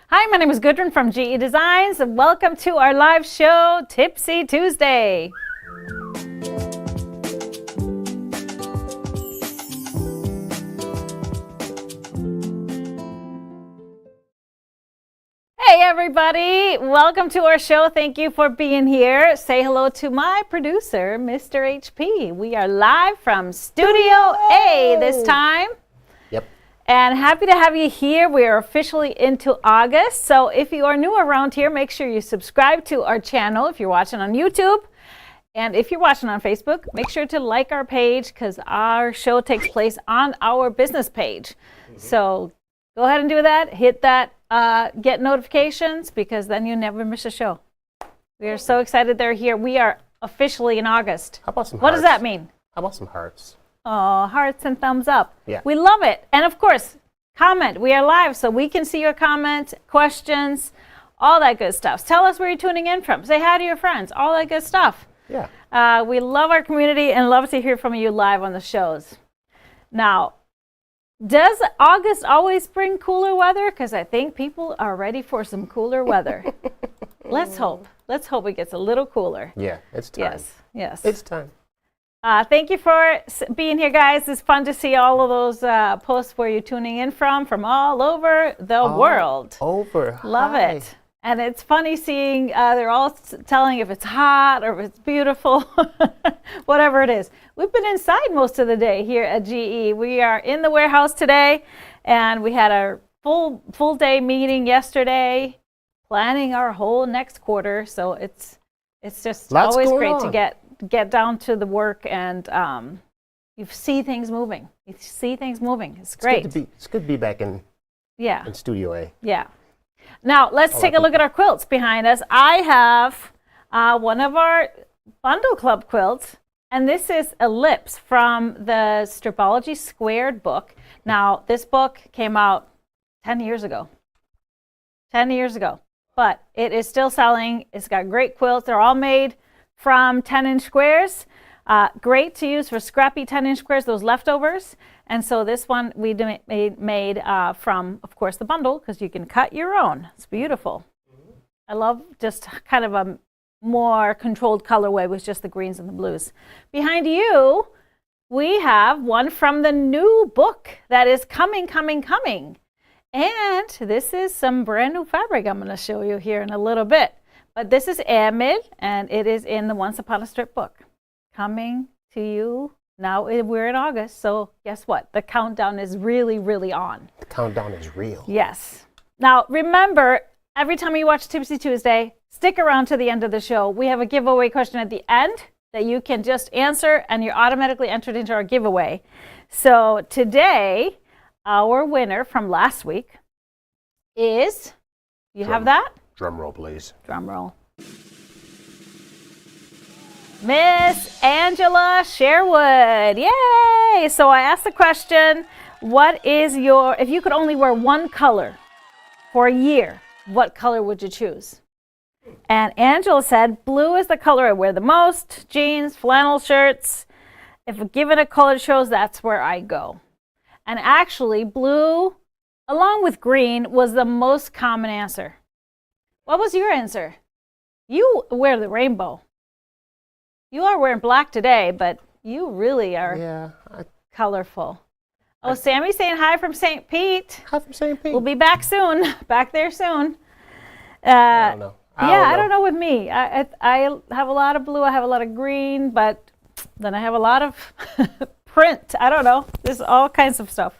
Hi, my name is Gudrun from GE Designs, and welcome to our live show, Tipsy Tuesday. Hey everybody, welcome to our show. Thank you for being here. Say hello to my producer, Mr. HP. We are live from Studio A this time. Yep. And happy to have you here. We are officially into August. So if you are new around here, make sure you subscribe to our channel if you're watching on YouTube. And if you're watching on Facebook, make sure to like our page because our show takes place on our business page. So go ahead and do that. Hit that. Get notifications because then you never miss a show. We are so excited they're here. We are officially in August. How about some What hearts? does that mean? How about some hearts? Oh, hearts and thumbs up. Yeah. We love it. And of course, comment. We are live, so we can see your comments, questions, all that good stuff. Tell us where you're tuning in from. Say hi to your friends, all that good stuff. Yeah. We love our community and love to hear from you live on the shows. Now, does August always bring cooler weather? Because I think people are ready for some cooler weather. Let's hope. Let's hope it gets a little cooler. Yeah, it's time. Yes, yes. It's time. Thank you for being here, guys. It's fun to see all of those posts where you're tuning in from all over the world. Over. Love Hi. it. And it's funny seeing they're all telling if it's hot or if it's beautiful, whatever it is. We've been inside most of the day here at GE. We are in the warehouse today, and we had a full day meeting yesterday, planning our whole next quarter. So it's just Lots always going great on. to get down to the work and you see things moving. You see things moving. It's great. It's good to be back in Studio A. Yeah. Now, let's take a look at our quilts behind us. I have one of our Bundle Club quilts, and this is Ellipse from the Stripology Squared book. Now, this book came out 10 years ago. 10 years ago. But it is still selling. It's got great quilts. They're all made from 10-inch squares. Great to use for scrappy 10-inch squares, those leftovers. And so this one we made from, of course, the bundle, because you can cut your own. It's beautiful. I love just kind of a more controlled colorway with just the greens and the blues. Behind you, we have one from the new book that is coming. And this is some brand new fabric I'm going to show you here in a little bit. But this is Amid, and it is in the Once Upon a Strip book. Coming to you. Now we're in August, so guess what? The countdown is really, really on. The countdown is real. Yes. Now, remember, every time you watch Tipsy Tuesday, stick around to the end of the show. We have a giveaway question at the end that you can just answer, and you're automatically entered into our giveaway. So today, our winner from last week is, you have that? Drum roll, please. Drum roll. Miss Angela Sherwood. Yay! So I asked the question, what is if you could only wear one color for a year, what color would you choose? And Angela said, blue is the color I wear the most, jeans, flannel shirts. If given a colored shows, that's where I go. And actually, blue, along with green, was the most common answer. What was your answer? You wear the rainbow. You are wearing black today, but you really are colorful. Oh, Sammy's saying hi from St. Pete. Hi from St. Pete. We'll be back soon. Back there soon. I don't know. I don't know with me. I have a lot of blue. I have a lot of green, but then I have a lot of print. I don't know. There's all kinds of stuff.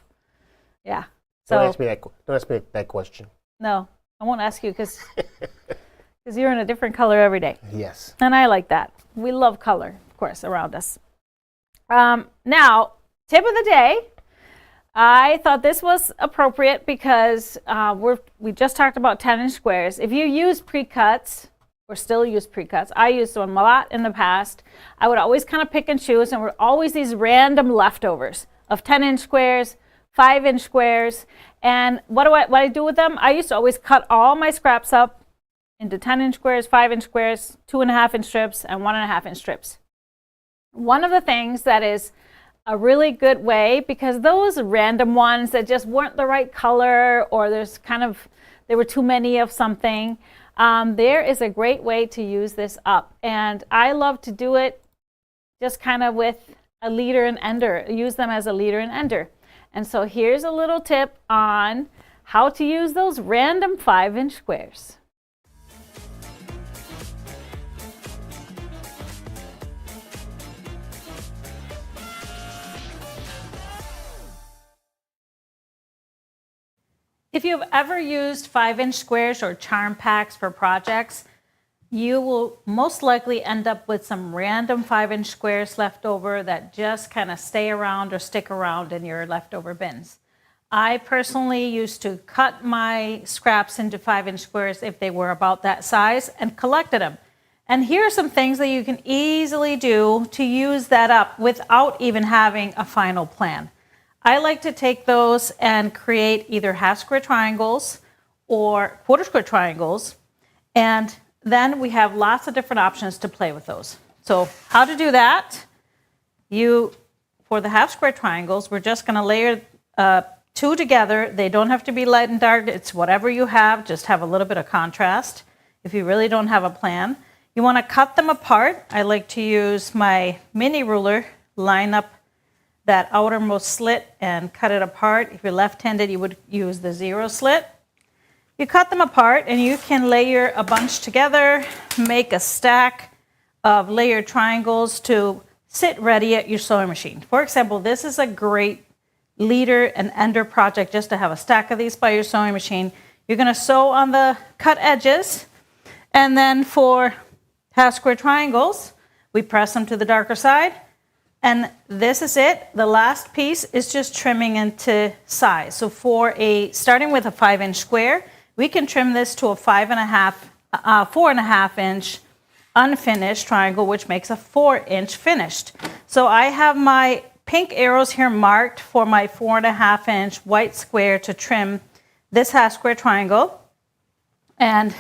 Yeah. So Don't ask me that question. No, I won't ask you because you're in a different color every day. Yes. And I like that. We love color, of course, around us. Now, tip of the day. I thought this was appropriate because we just talked about 10-inch squares. If you use pre-cuts, or still use pre-cuts, I used them a lot in the past. I would always kind of pick and choose, and we're always these random leftovers of 10-inch squares, 5-inch squares. And what I do with them? I used to always cut all my scraps up into 10-inch squares, 5-inch squares, 2.5-inch strips, and 1.5-inch strips. One of the things that is a really good way, because those random ones that just weren't the right color, or there's kind of there were too many of something, there is a great way to use this up. And I love to do it just kind of with a leader and ender, use them as a leader and ender. And so here's a little tip on how to use those random 5-inch squares. If you've ever used 5-inch squares or charm packs for projects, you will most likely end up with some random 5-inch squares left over that just kind of stay around or stick around in your leftover bins. I personally used to cut my scraps into 5-inch squares if they were about that size and collected them. And here are some things that you can easily do to use that up without even having a final plan. I like to take those and create either half square triangles or quarter square triangles, and then we have lots of different options to play with those. So how to do that? For the half square triangles, we're just going to layer 2 together. They don't have to be light and dark. It's whatever you have. Just have a little bit of contrast if you really don't have a plan. You want to cut them apart. I like to use my mini ruler, line up that outermost slit and cut it apart. If you're left-handed, you would use the 0 slit. You cut them apart and you can layer a bunch together, make a stack of layered triangles to sit ready at your sewing machine. For example, this is a great leader and ender project just to have a stack of these by your sewing machine. You're going to sew on the cut edges, and then for half square triangles, we press them to the darker side. And this is it. The last piece is just trimming into size. So starting with a 5-inch square, we can trim this to a 4.5 inch unfinished triangle, which makes a 4-inch finished. So I have my pink arrows here marked for my 4.5 inch white square to trim this half square triangle. And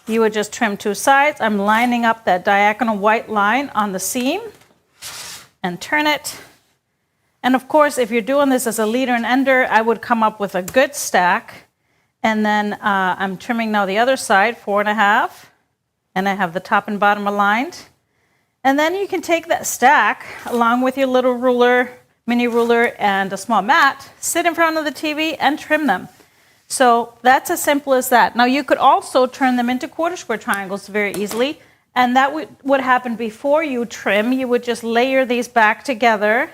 you would just trim 2 sides. I'm lining up that diagonal white line on the seam and turn it. And of course, if you're doing this as a leader and ender, I would come up with a good stack. And then I'm trimming now the other side, 4.5, and I have the top and bottom aligned. And then you can take that stack along with your little ruler, mini ruler, and a small mat, sit in front of the TV and trim them. So that's as simple as that. Now you could also turn them into quarter square triangles very easily. And that would happen before you trim. You would just layer these back together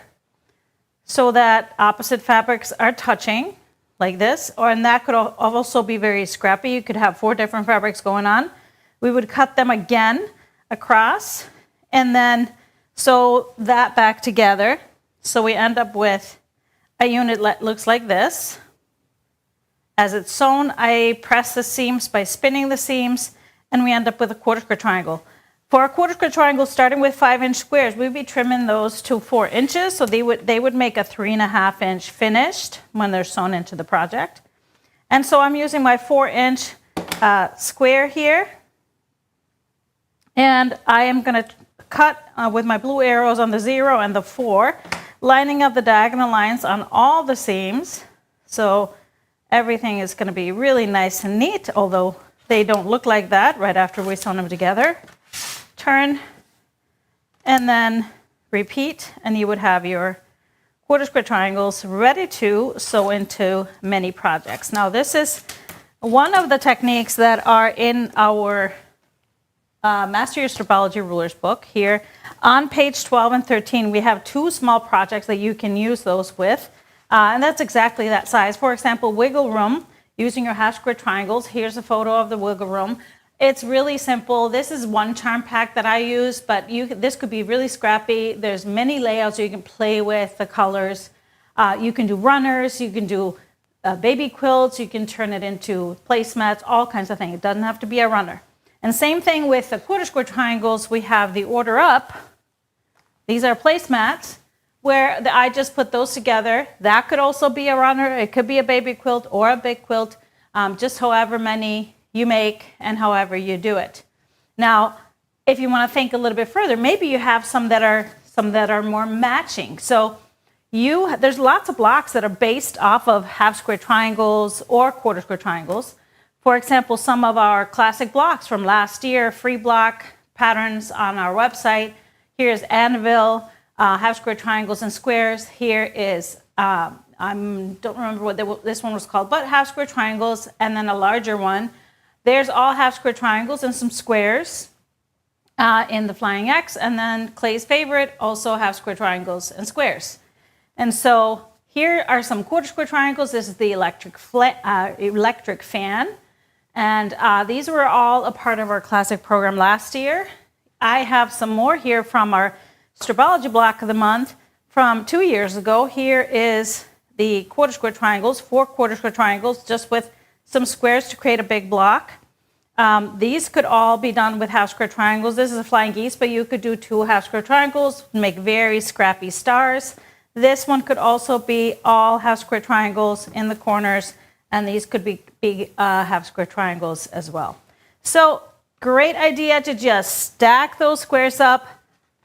so that opposite fabrics are touching like this. And that could also be very scrappy. You could have 4 different fabrics going on. We would cut them again across and then sew that back together. So we end up with a unit that looks like this. As it's sewn, I press the seams by spinning the seams, and we end up with a quarter square triangle. For a quarter square triangle, starting with 5-inch squares, we'd be trimming those to 4 inches, so they would make a 3.5 inch finished when they're sewn into the project. And so I'm using my 4-inch square here, and I am going to cut with my blue arrows on the 0 and the 4, lining up the diagonal lines on all the seams. So everything is going to be really nice and neat, although they don't look like that right after we sew them together. Turn and then repeat, and you would have your quarter square triangles ready to sew into many projects. Now this is one of the techniques that are in our Master Your Stripology Rulers book. Here on page 12 and 13 we have 2 small projects that you can use those with, and that's exactly that size. For example, wiggle room using your half square triangles. Here's a photo of the wiggle room. It's really simple. This is one charm pack that I use, but this could be really scrappy. There's many layouts you can play with, the colors. You can do runners, you can do baby quilts, you can turn it into placemats, all kinds of things. It doesn't have to be a runner. And same thing with the quarter square triangles. We have the order up. These are placemats where I just put those together. That could also be a runner. It could be a baby quilt or a big quilt, just however many you make and however you do it. Now, if you want to think a little bit further, maybe you have some that are more matching. So there's lots of blocks that are based off of half square triangles or quarter square triangles. For example, some of our classic blocks from last year, free block patterns on our website. Here's Anvil, half square triangles and squares. Here is, I don't remember what this one was called, but half square triangles, and then a larger one. There's all half square triangles and some squares in the Flying X, and then Clay's favorite, also half square triangles and squares. And so here are some quarter square triangles. This is the electric fan. And these were all a part of our classic program last year. I have some more here from our Stripology block of the month from 2 years ago. Here is the quarter square triangles, 4 quarter square triangles, just with some squares to create a big block. These could all be done with half square triangles. This is a flying geese, but you could do 2 half square triangles, make very scrappy stars. This one could also be all half square triangles in the corners, and these could be half square triangles as well. So great idea to just stack those squares up,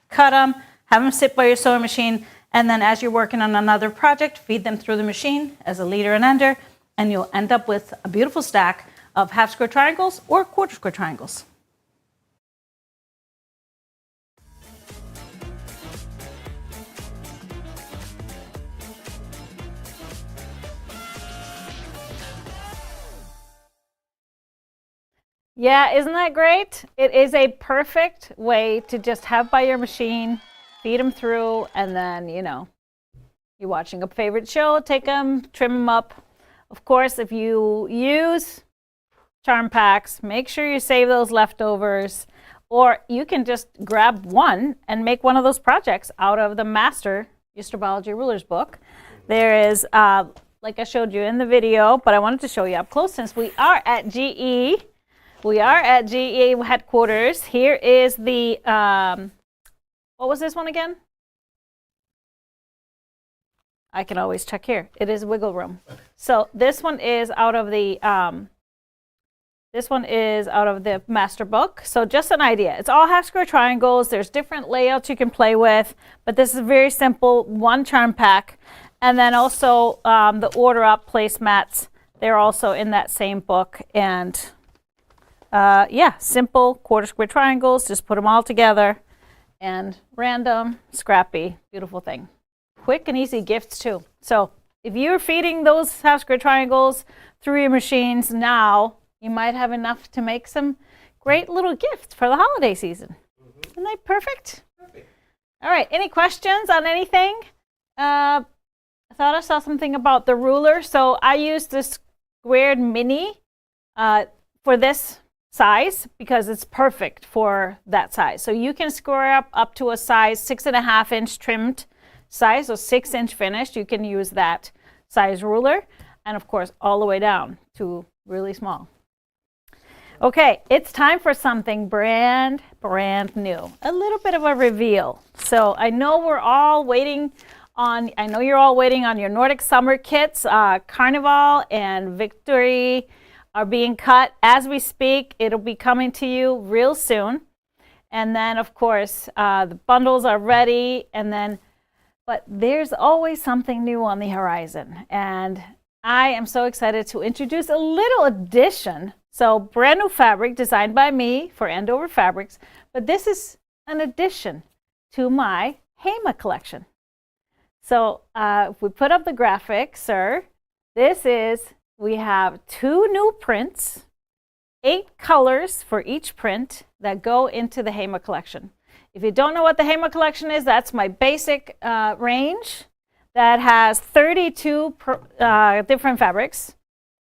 cut them, have them sit by your sewing machine, and then as you're working on another project, feed them through the machine as a leader and ender, and you'll end up with a beautiful stack of half square triangles or quarter square triangles. Yeah, isn't that great? It is a perfect way to just have by your machine, feed them through, and then, you know, you're watching a favorite show, take them, trim them up. Of course, if you use charm packs, make sure you save those leftovers, or you can just grab one and make one of those projects out of the Master Stripology Rulers book. There is, like I showed you in the video, but I wanted to show you up close since we are at GE. We are at GE headquarters. Here is the, what was this one again? I can always check here. It is Wiggle Room. So this one is out of the, master book. So just an idea. It's all half square triangles. There's different layouts you can play with, but this is very simple, one charm pack. And then also the order up placemats. They're also in that same book. And yeah, simple quarter square triangles, just put them all together, and random, scrappy, beautiful thing. Quick and easy gifts too. So if you're feeding those half square triangles through your machines now, you might have enough to make some great little gifts for the holiday season. Isn't that perfect? Perfect. All right, any questions on anything? I thought I saw something about the ruler. So I used this squared mini for this size because it's perfect for that size. So you can square up to a size 6.5 inch trimmed size, or 6 inch finished. You can use that size ruler, and of course all the way down to really small. Okay, it's time for something brand new, a little bit of a reveal. So I know you're all waiting on your Nordic summer kits. Carnival and Victory are being cut as we speak. It'll be coming to you real soon. And then, of course, the bundles are ready. But there's always something new on the horizon. And I am so excited to introduce a little addition. So brand new fabric designed by me for Andover Fabrics. But this is an addition to my Hema collection. So if we put up the graphic, sir, we have 2 new prints, 8 colors for each print that go into the Hema collection. If you don't know what the Hema collection is, that's my basic range that has 32 different fabrics,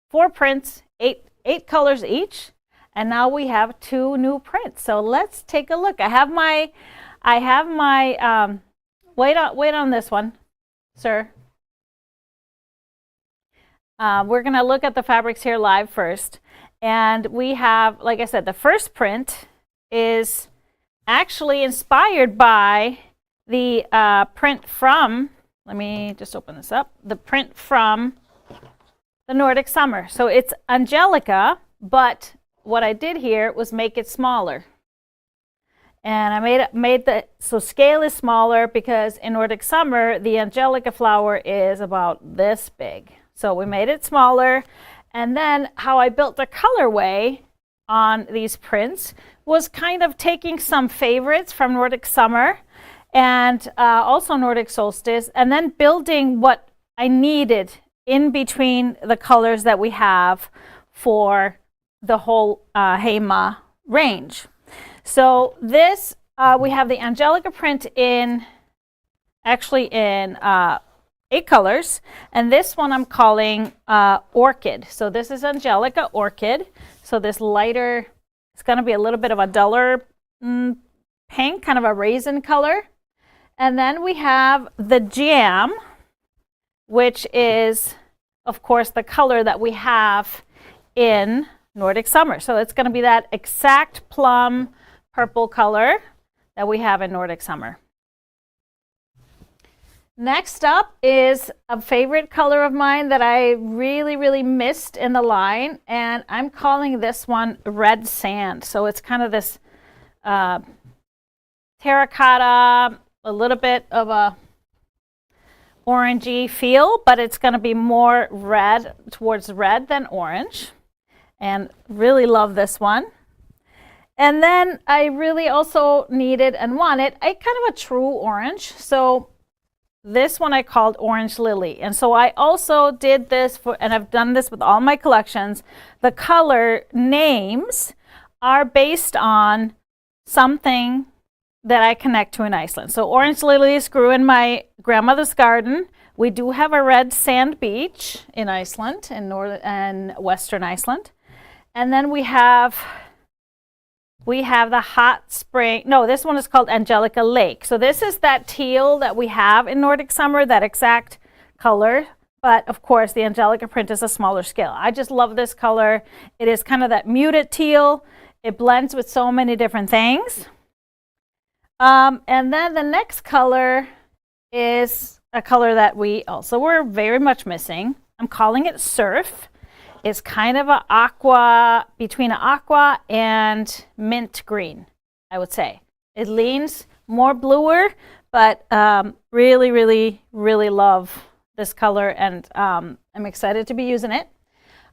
4 prints, 8 colors each, and now we have 2 new prints. So let's take a look. I have my wait on this one, sir. We're going to look at the fabrics here live first. And we have, like I said, the first print is actually inspired by the print from, let me just open this up, the print from the Nordic Summer. So it's Angelica, but what I did here was make it smaller. And I made the, so scale is smaller because in Nordic Summer, the Angelica flower is about this big. So we made it smaller. And then how I built the colorway on these prints was kind of taking some favorites from Nordic Summer and also Nordic Solstice, and then building what I needed in between the colors that we have for the whole Hema range. So this, we have the Angelica print in, actually in 8 colors, and this one I'm calling Orchid. So this is Angelica Orchid. So this lighter, it's going to be a little bit of a duller pink, kind of a raisin color. And then we have the Jam, which is, of course, the color that we have in Nordic Summer. So it's going to be that exact plum purple color that we have in Nordic Summer. Next up is a favorite color of mine that I really, really missed in the line, and I'm calling this one Red Sand. So it's kind of this terracotta, a little bit of a orangey feel, but it's going to be more red, towards red than orange. And really love this one. And then I really also needed and wanted a kind of a true orange. So this one I called Orange Lily. And so I also did this for, and I've done this with all my collections. The color names are based on something that I connect to in Iceland. So orange lilies grew in my grandmother's garden. We do have a red sand beach in Iceland, in northern and western Iceland. And then we have the hot spring. No, this one is called Angelica Lake. So this is that teal that we have in Nordic Summer, that exact color. But of course, the Angelica print is a smaller scale. I just love this color. It is kind of that muted teal. It blends with so many different things. And then the next color is a color that we also were very much missing. I'm calling it Surf. It's kind of an aqua, between an aqua and mint green, I would say. It leans more bluer, but really, really, really love this color, and I'm excited to be using it.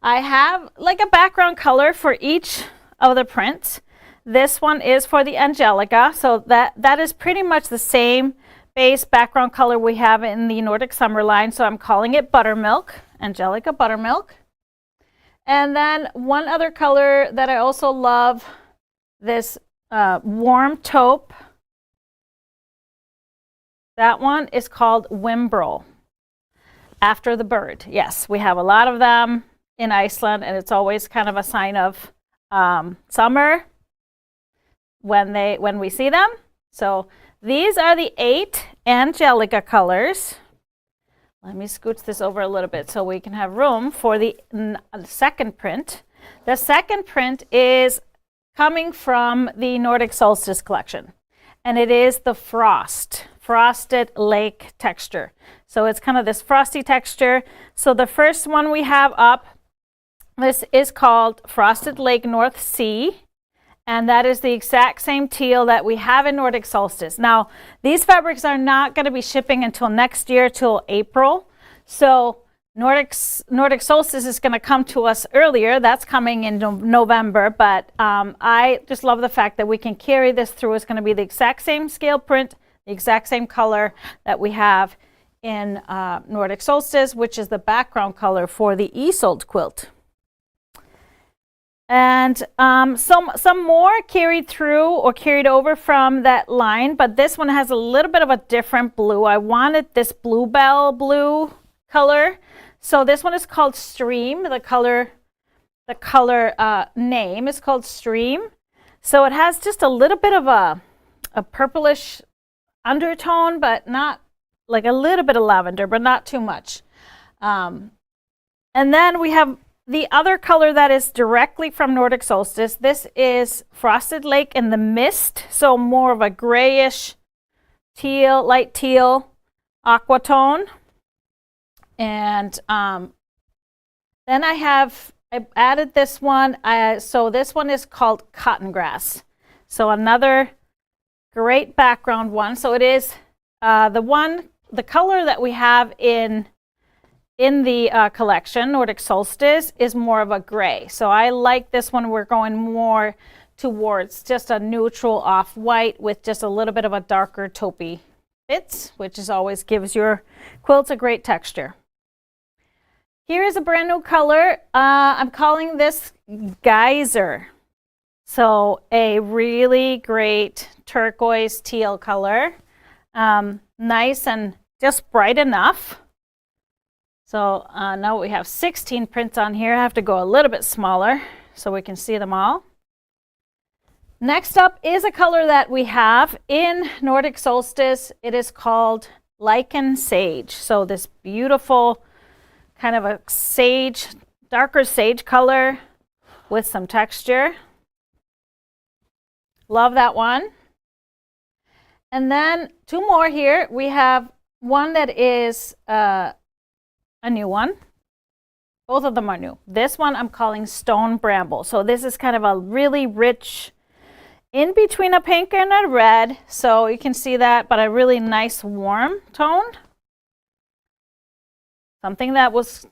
I have like a background color for each of the prints. This one is for the Angelica, so that is pretty much the same base background color we have in the Nordic Summer line, so I'm calling it Buttermilk, Angelica Buttermilk. And then one other color that I also love, this warm taupe. That one is called Wimbrel, after the bird. Yes, we have a lot of them in Iceland, and it's always kind of a sign of summer when we see them. So these are the 8 Angelica colors. Let me scooch this over a little bit so we can have room for the second print. The second print is coming from the Nordic Solstice collection, and it is the frosted lake texture. So it's kind of this frosty texture. So the first one we have up, this is called Frosted Lake North Sea. And that is the exact same teal that we have in Nordic Solstice. Now, these fabrics are not going to be shipping until next year, till April. So Nordic Solstice is going to come to us earlier. That's coming in November. But I just love the fact that we can carry this through. It's going to be the exact same scale print, the exact same color that we have in Nordic Solstice, which is the background color for the Isold quilt. And some more carried through or carried over from that line, but this one has a little bit of a different blue. I wanted this bluebell blue color. So this one is called Stream. The color name is called Stream. So it has just a little bit of a purplish undertone, but not like a little bit of lavender, but not too much. And then we have the other color that is directly from Nordic Solstice. This is Frosted Lake in the Mist, so more of a grayish teal, light teal aqua tone. And then I added this one. So this one is called Cotton Grass. So another great background one. So it is the color that we have in the collection, Nordic Solstice, is more of a gray. So I like this one. We're going more towards just a neutral off-white with just a little bit of a darker taupey bits, which is always gives your quilts a great texture. Here is a brand new color. I'm calling this Geyser. So a really great turquoise teal color. Nice and just bright enough. So now we have 16 prints on here. I have to go a little bit smaller so we can see them all. Next up is a color that we have in Nordic Solstice. It is called Lichen Sage. So this beautiful kind of a sage, darker sage color with some texture. Love that one. And then two more here. We have one that is a new one. Both of them are new. This one I'm calling Stone Bramble. So this is kind of a really rich, in between a pink and a red. So you can see that, but a really nice warm tone. Something that is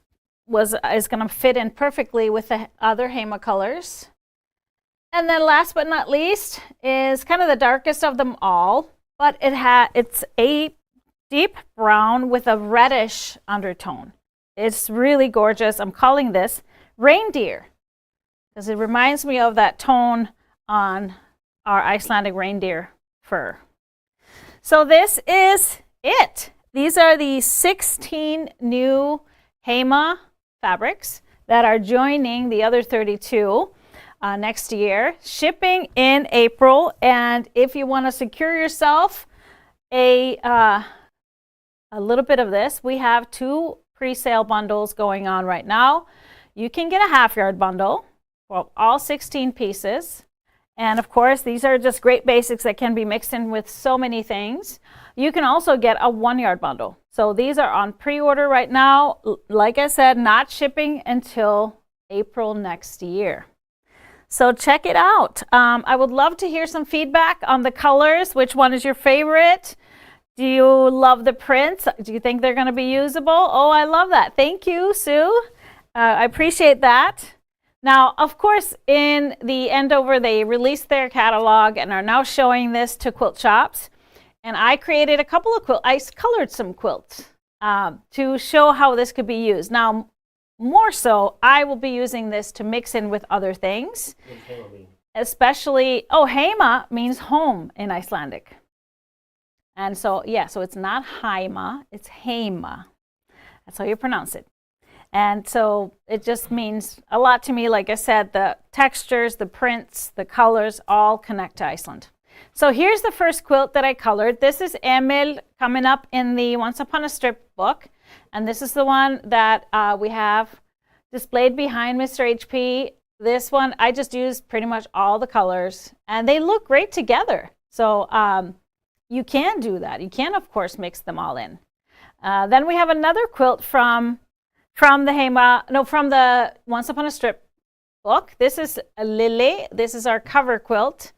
going to fit in perfectly with the other Hema colors. And then last but not least is kind of the darkest of them all, but it's a deep brown with a reddish undertone. It's really gorgeous. I'm calling this Reindeer because it reminds me of that tone on our Icelandic reindeer fur. So this is it. These are the 16 new Hema fabrics that are joining the other 32 next year, shipping in April. And if you want to secure yourself a little bit of this, we have 2 pre-sale bundles going on right now. You can get a half-yard bundle for all 16 pieces. And of course, these are just great basics that can be mixed in with so many things. You can also get a 1-yard bundle. So these are on pre-order right now. Like I said, not shipping until April next year. So check it out. I would love to hear some feedback on the colors. Which one is your favorite? Do you love the prints? Do you think they're going to be usable? Oh, I love that. Thank you, Sue. I appreciate that. Now, of course, in the Andover, they released their catalog and are now showing this to quilt shops. And I created a couple of quilts. I colored some quilts to show how this could be used. Now, more so, I will be using this to mix in with other things. Especially, Heima means home in Icelandic. And so, yeah, so it's not Heima, it's Heima. That's how you pronounce it. And so it just means a lot to me. Like I said, the textures, the prints, the colors all connect to Iceland. So here's the first quilt that I colored. This is Emil coming up in the Once Upon a Strip book. And this is the one that we have displayed behind Mr. HP. This one, I just used pretty much all the colors. And they look great together. So you can do that. You can, of course, mix them all in. Then we have another quilt from the Once Upon a Strip book. This is a Lily. This is our cover quilt.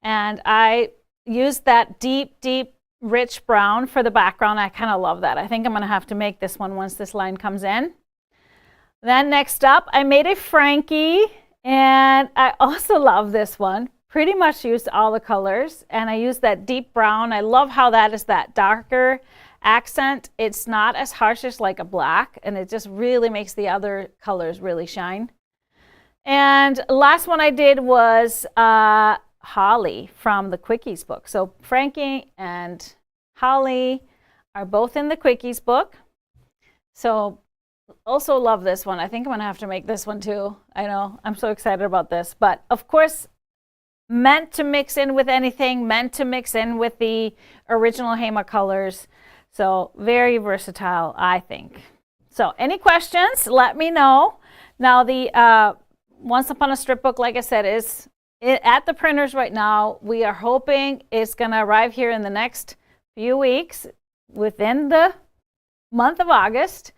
And I used that deep, rich brown for the background. I kind of love that. I think I'm going to have to make this one once this line comes in. Then next up, I made a Frankie. And I also love this one. Pretty much used all the colors. And I used that deep brown. I love how that is that darker accent. It's not as harsh as like a black, and it just really makes the other colors really shine. And last one I did was Holly from the Quickies book. So Frankie and Holly are both in the Quickies book. So also love this one. I think I'm gonna have to make this one too. I know, I'm so excited about this. But of course, meant to mix in with anything, meant to mix in with the original Hema colors. So very versatile, I think. So any questions, let me know. Now the Once Upon a Strip book, like I said, is at the printers right now. We are hoping it's going to arrive here in the next few weeks within the month of August.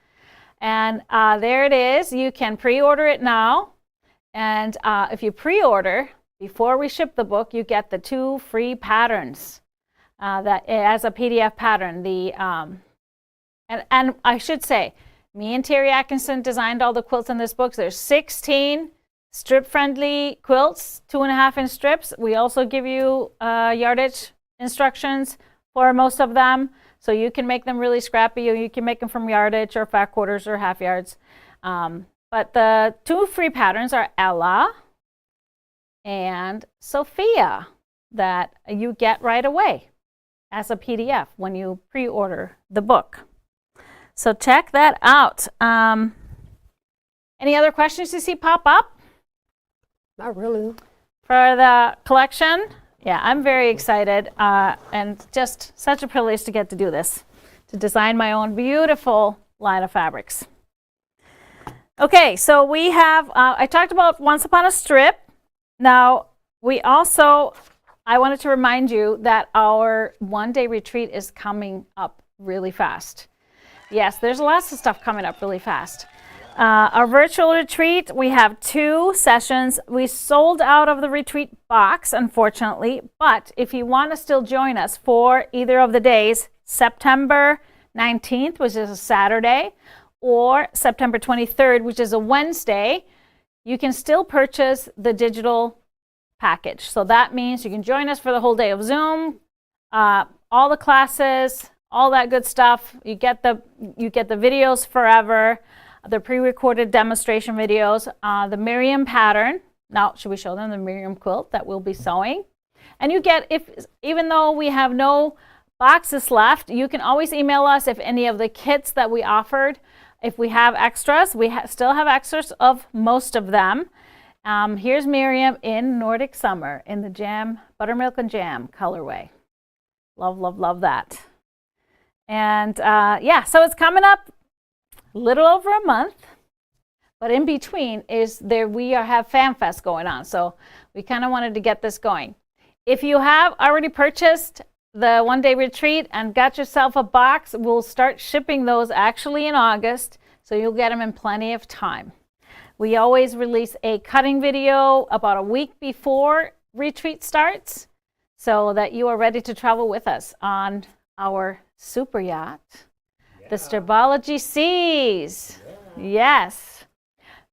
And there it is. You can pre-order it now. And if you pre-order, before we ship the book, you get the 2 free patterns that as a PDF pattern. And I should say, me and Terry Atkinson designed all the quilts in this book. There's 16 strip-friendly quilts, 2.5-inch strips. We also give you yardage instructions for most of them, so you can make them really scrappy, or you can make them from yardage or fat quarters or half yards. But the 2 free patterns are Erla and Sophia that you get right away as a PDF when you pre-order the book. So check that out. Any other questions you see pop up? Not really. For the collection? Yeah, I'm very excited, and just such a privilege to get to do this, to design my own beautiful line of fabrics. Okay, so we have, I talked about Once Upon a Strip. Now, I wanted to remind you that our one-day retreat is coming up really fast. Yes, there's lots of stuff coming up really fast. Our virtual retreat, we have 2 sessions. We sold out of the retreat box, unfortunately, but if you want to still join us for either of the days, September 19th, which is a Saturday, or September 23rd, which is a Wednesday, you can still purchase the digital package. So that means you can join us for the whole day of Zoom, all the classes, all that good stuff. You get the videos forever, the pre-recorded demonstration videos, the Miriam pattern. Now, should we show them the Miriam quilt that we'll be sewing? And you get, even though we have no boxes left, you can always email us if any of the kits that we offered, if we have extras. We still have extras of most of them. Here's Miriam in Nordic Summer in the jam, buttermilk and jam colorway. Love, love, love that. And yeah, so it's coming up a little over a month, but in between we have FanFest going on, so we kind of wanted to get this going. If you have already purchased the one-day retreat and got yourself a box, we'll start shipping those actually in August, so you'll get them in plenty of time. We always release a cutting video about a week before retreat starts, so that you are ready to travel with us on our super yacht, the Stripology Seas. Yes.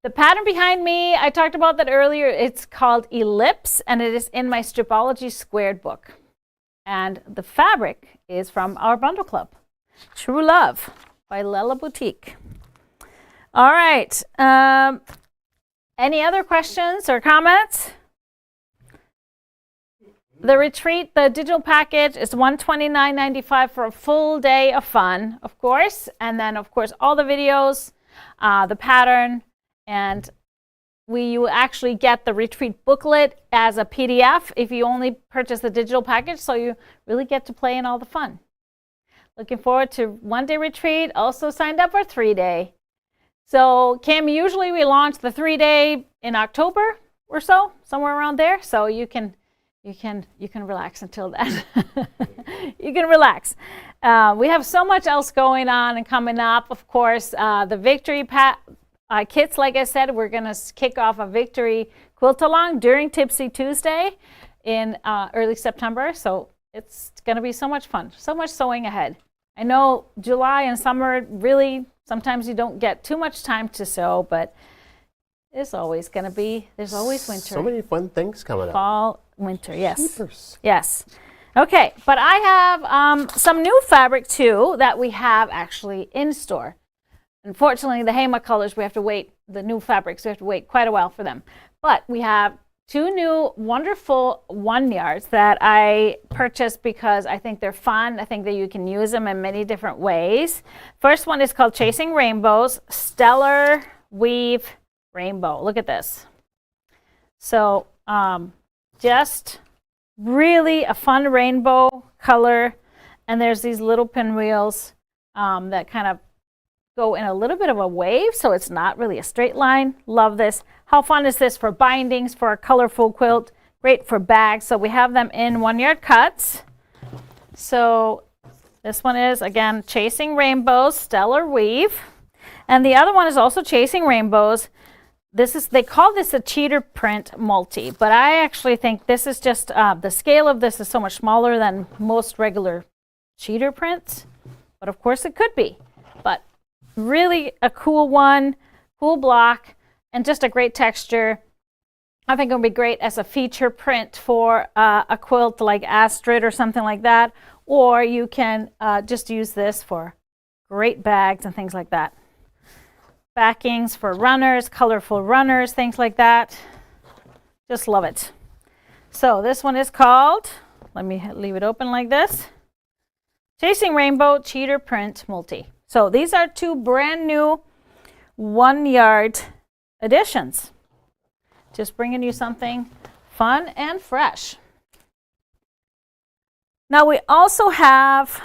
The pattern behind me, I talked about that earlier. It's called Ellipse, and it is in my Stripology Squared book. And the fabric is from our bundle club, True Love by Lella Boutique. All right. Any other questions or comments? The retreat, the digital package is $129.95 for a full day of fun, of course. And then, of course, all the videos, the pattern, and you actually get the retreat booklet as a PDF if you only purchase the digital package, so you really get to play in all the fun. Looking forward to one-day retreat. Also signed up for 3-day. So, Kim, usually we launch the 3-day in October or so, somewhere around there. So you can relax until then. You can relax. We have so much else going on and coming up. Of course, the Victory kits, like I said, we're going to kick off a Victory quilt-along during Tipsy Tuesday in early September. So it's going to be so much fun, so much sewing ahead. I know July and summer, really, sometimes you don't get too much time to sew, but there's always winter. So many fun things coming up. Fall, winter, yes. Jeepers. Yes. Okay, but I have some new fabric too that we have actually in store. Unfortunately, the Hema colors, we have to wait, the new fabrics, we have to wait quite a while for them. But we have 2 new wonderful 1-yards that I purchased because I think they're fun. I think that you can use them in many different ways. First one is called Chasing Rainbows, Stellar Weave Rainbow. Look at this. So just really a fun rainbow color, and there's these little pinwheels that kind of go in a little bit of a wave, so it's not really a straight line. Love this. How fun is this for bindings, for a colorful quilt? Great for bags. So we have them in 1-yard cuts. So this one is, again, Chasing Rainbows, Stellar Weave. And the other one is also Chasing Rainbows, they call this a cheater print multi, but I actually think this is just, the scale of this is so much smaller than most regular cheater prints, but of course it could be. But really a cool one, cool block, and just a great texture. I think it would be great as a feature print for a quilt like Astrid or something like that, or you can just use this for great bags and things like that. Backings for runners, colorful runners, things like that. Just love it. So this one is called, let me leave it open like this, Chasing Rainbow Cheater Print Multi. So these are two brand new 1 yard editions. Just bringing you something fun and fresh. Now we also have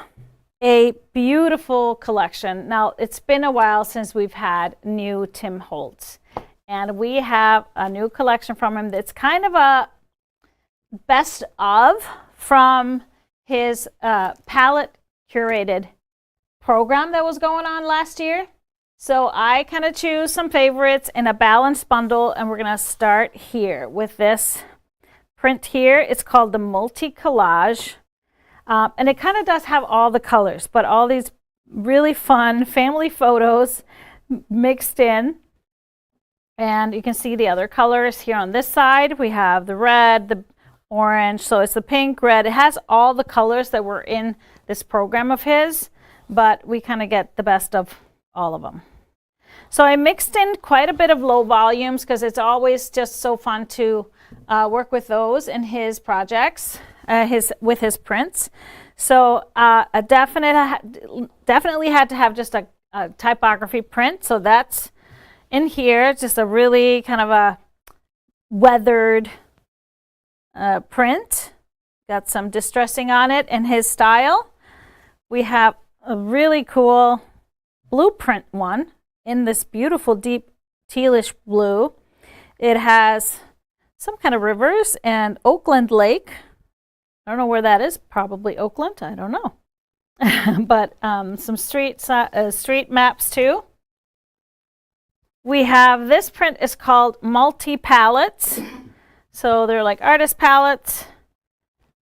a beautiful collection. Now it's been a while since we've had new Tim Holtz, and we have a new collection from him that's kind of a best of from his palette curated program that was going on last year. So I kind of choose some favorites in a balanced bundle, and we're going to start here with this print here. It's called the Multi Collage, and it kind of does have all the colors, but all these really fun family photos mixed in. And you can see the other colors here on this side. We have the red, the orange, so it's the pink, red. It has all the colors that were in this program of his, but we kind of get the best of all of them. So I mixed in quite a bit of low volumes because it's always just so fun to work with those in his projects, with his prints. So I definitely had to have just a typography print. So that's in here, just a really kind of a weathered print. Got some distressing on it in his style. We have a really cool blueprint one in this beautiful deep tealish blue. It has some kind of rivers and Oakland Lake. I don't know where that is, probably Oakland, I don't know. But some street maps too. We have, this print is called Multi Palettes. So they're like artist palettes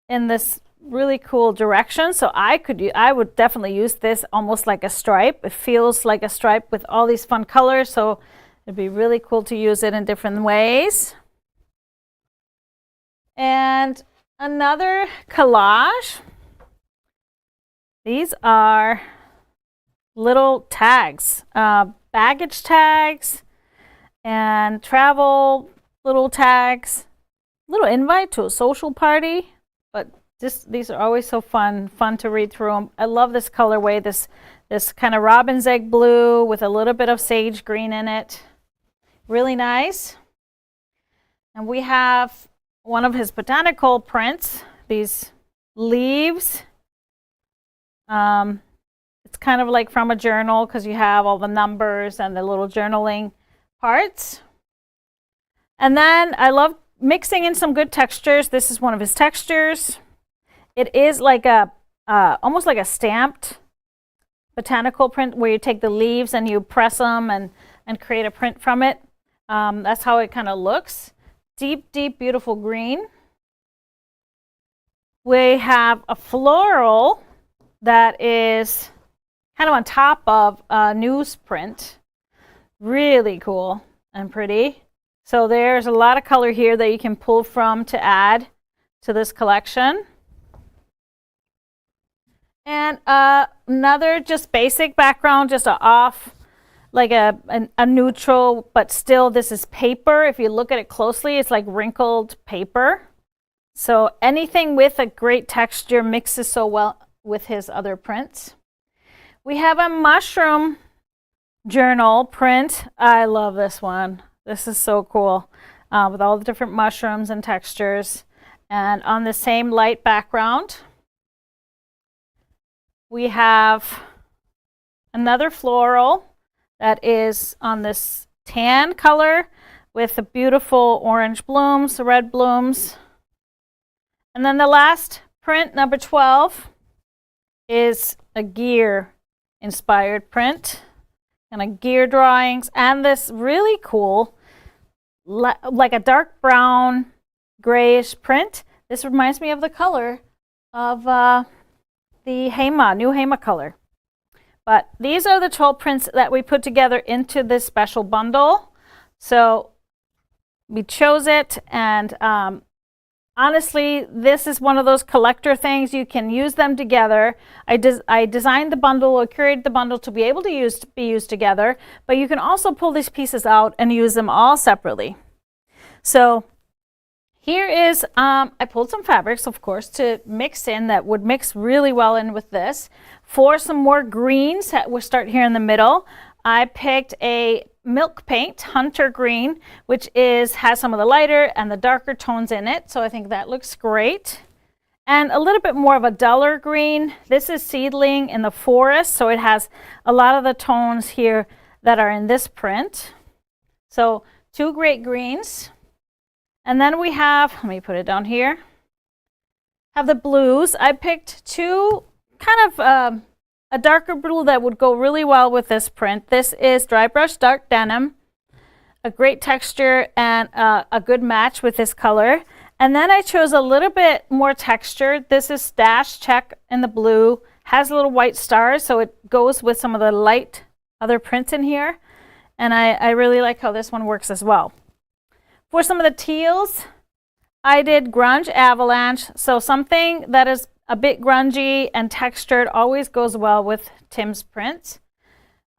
in this really cool direction. So I would definitely use this almost like a stripe. It feels like a stripe with all these fun colors, so it'd be really cool to use it in different ways. And another collage. These are little tags, baggage tags and travel little tags, little invite to a social party. But these are always so fun to read through them. I love this colorway, this kind of robin's egg blue with a little bit of sage green in it. Really nice. And we have one of his botanical prints, these leaves. It's kind of like from a journal because you have all the numbers and the little journaling parts. And then I love mixing in some good textures. This is one of his textures. It is like a almost like a stamped botanical print where you take the leaves and you press them and create a print from it. That's how it kind of looks. Deep, deep, beautiful green. We have a floral that is kind of on top of a newsprint. Really cool and pretty. So there's a lot of color here that you can pull from to add to this collection. And another just basic background, just like a neutral, but still this is paper. If you look at it closely, it's like wrinkled paper. So anything with a great texture mixes so well with his other prints. We have a mushroom journal print. I love this one. This is so cool with all the different mushrooms and textures. And on the same light background, we have another floral that is on this tan color with the beautiful orange blooms, the red blooms. And then the last print, number 12, is a gear inspired print and a gear drawings and this really cool like a dark brown, grayish print. This reminds me of the color of the Hema, new Hema color. But these are the 12 prints that we put together into this special bundle. So we chose it, and honestly, this is one of those collector things. You can use them together. I designed the bundle or curated the bundle to be able to be used together, but you can also pull these pieces out and use them all separately. So here is, I pulled some fabrics, of course, to mix in that would mix really well in with this. For some more greens, we'll start here in the middle. I picked a milk paint, hunter green, which has some of the lighter and the darker tones in it. So I think that looks great. And a little bit more of a duller green. This is seedling in the forest, so it has a lot of the tones here that are in this print. So 2 great greens. And then we have, let me put it down here, have the blues. I picked 2 kind of a darker blue that would go really well with this print. This is Dry Brush Dark Denim, a great texture and a good match with this color. And then I chose a little bit more texture. This is Dash Check in the blue, has little white stars, so it goes with some of the light other prints in here. And I really like how this one works as well. For some of the teals, I did Grunge Avalanche, so something that is a bit grungy and textured always goes well with Tim's prints.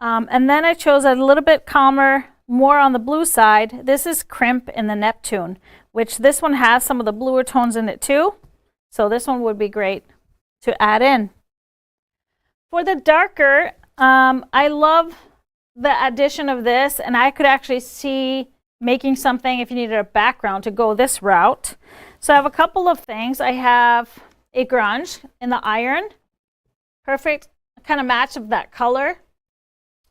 And then I chose a little bit calmer, more on the blue side. This is Crimp in the Neptune, which this one has some of the bluer tones in it too. So this one would be great to add in. For the darker, I love the addition of this, and I could actually see making something if you needed a background to go this route. So I have a couple of things. I have a grunge in the iron, perfect kind of match of that color,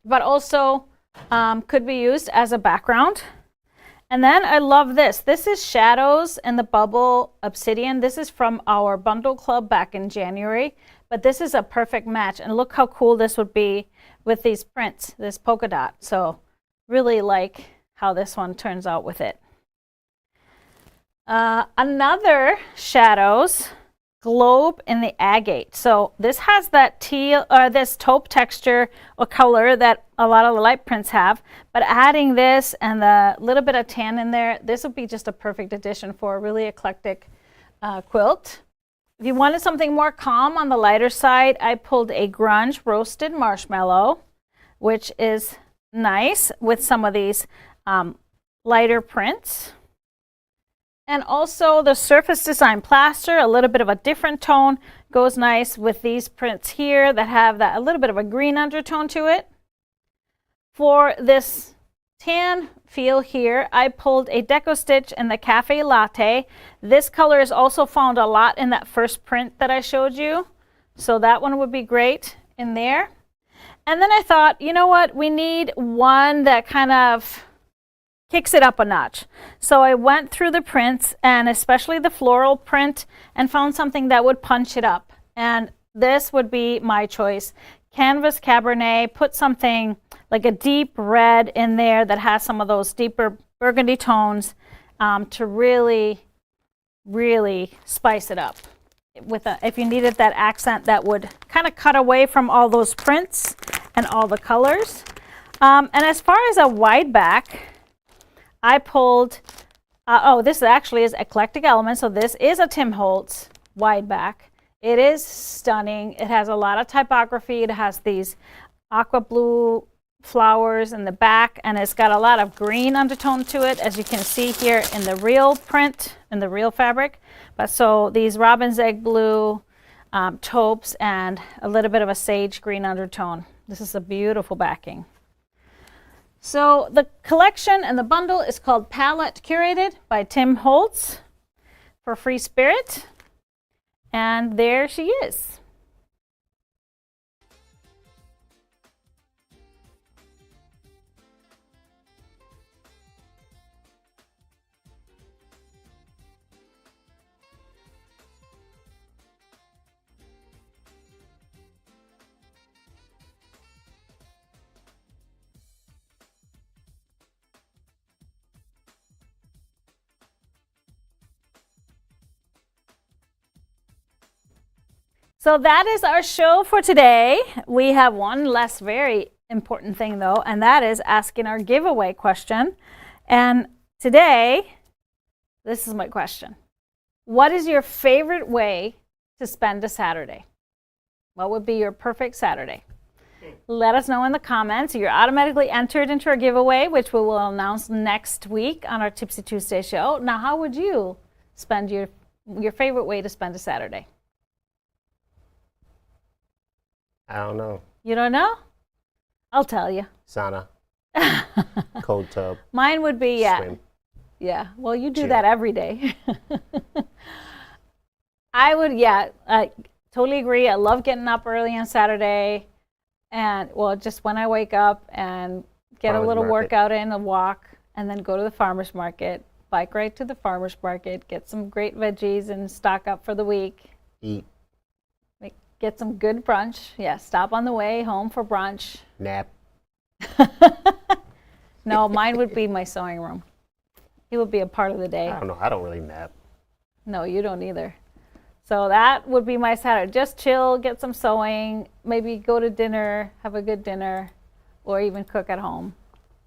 but also could be used as a background. And then I love this. This is Shadows in the Bubble Obsidian. This is from our bundle club back in January, but this is a perfect match. And look how cool this would be with these prints, this polka dot. So really like how this one turns out with it. Another Shadows Globe in the Agate. So this has that teal or this taupe texture or color that a lot of the light prints have, but adding this and the little bit of tan in there, this would be just a perfect addition for a really eclectic quilt. If you wanted something more calm on the lighter side, I pulled a Grunge Roasted Marshmallow, which is nice with some of these lighter prints. And also the Surface Design Plaster, a little bit of a different tone, goes nice with these prints here that have that a little bit of a green undertone to it. For this tan feel here, I pulled a Deco Stitch in the Cafe Latte. This color is also found a lot in that first print that I showed you. So that one would be great in there. And then I thought, you know what, we need one that kind of kicks it up a notch. So I went through the prints, and especially the floral print, and found something that would punch it up. And this would be my choice. Canvas Cabernet, put something like a deep red in there that has some of those deeper burgundy tones to really, really spice it up. If you needed that accent that would kind of cut away from all those prints and all the colors. And as far as a wide back, I pulled, this actually is Eclectic Elements. So this is a Tim Holtz wide back. It is stunning. It has a lot of typography. It has these aqua blue flowers in the back, and it's got a lot of green undertone to it, as you can see here in the real print, in the real fabric. But so these robin's egg blue taupes and a little bit of a sage green undertone. This is a beautiful backing. So the collection and the bundle is called Palette Curated by Tim Holtz for FreeSpirit. And there she is. So that is our show for today. We have one less very important thing though, and that is asking our giveaway question. And today, this is my question. What is your favorite way to spend a Saturday? What would be your perfect Saturday? Let us know in the comments. You're automatically entered into our giveaway, which we will announce next week on our Tipsy Tuesday show. Now, how would you spend your favorite way to spend a Saturday? I don't know. You don't know? I'll tell you. Sauna. Cold tub. Mine would be, Swim. Yeah. Well, you do Chill. that every day. I would, I totally agree. I love getting up early on Saturday. And, well, just when I wake up and get Farmers a little market. workout in, a walk, and then go to the farmer's market, bike right to the farmer's market, get some great veggies and stock up for the week. Eat. Get some good brunch. Yeah, stop on the way home for brunch. Nap. No, mine would be my sewing room. It would be a part of the day. I don't know. I don't really nap. No, you don't either. So that would be my Saturday. Just chill, get some sewing, maybe go to dinner, have a good dinner, or even cook at home,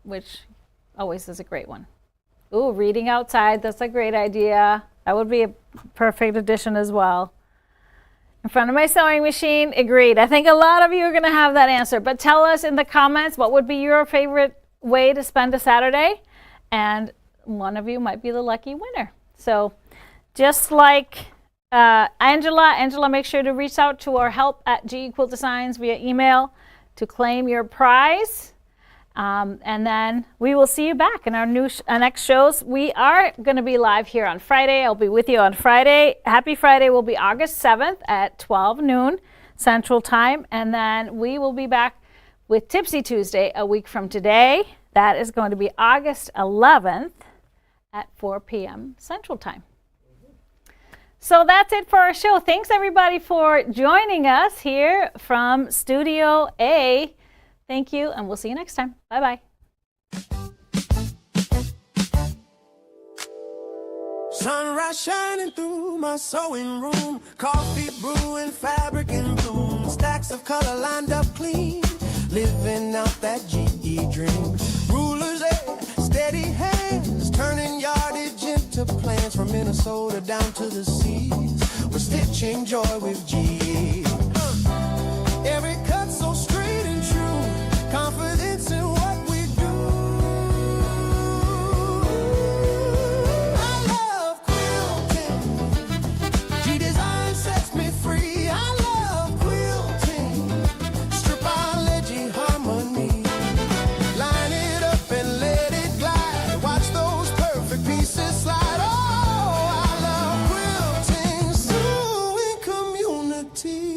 which always is a great one. Ooh, reading outside, that's a great idea. That would be a perfect addition as well. In front of my sewing machine, agreed. I think a lot of you are going to have that answer, but tell us in the comments what would be your favorite way to spend a Saturday, and one of you might be the lucky winner. So just like Angela, make sure to reach out to our help at GE Quilt Designs via email to claim your prize. And then we will see you back in our next shows. We are going to be live here on Friday. I'll be with you on Friday. Happy Friday will be August 7th at 12 noon Central Time. And then we will be back with Tipsy Tuesday a week from today. That is going to be August 11th at 4 p.m. Central Time. So that's it for our show. Thanks everybody for joining us here from Studio A. Thank you, and we'll see you next time. Bye-bye. Sunrise shining through my sewing room, coffee brewing, fabric in bloom, stacks of color lined up clean, living out that GE dream. Rulers there, steady hands, turning yardage into plans from Minnesota down to the seas. We're stitching joy with GE. Every cut so straight and true, confidence in what we do. I love quilting. G-Design sets me free. I love quilting. Stripology harmony. Line it up and let it glide. Watch those perfect pieces slide. Oh, I love quilting. Sewing community.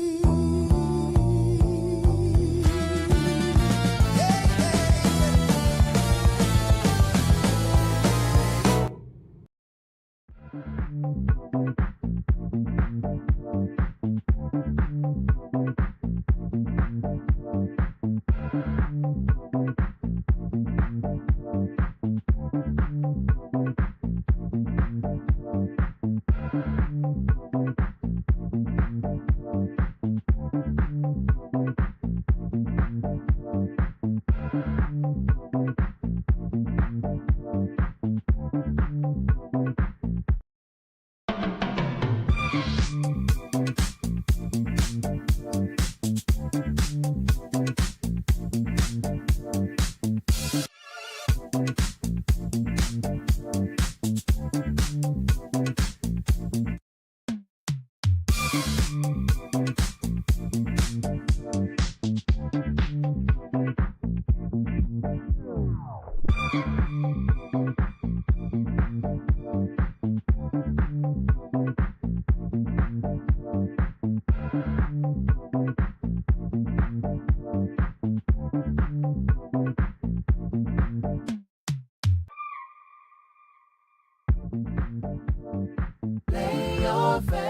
Lay your face.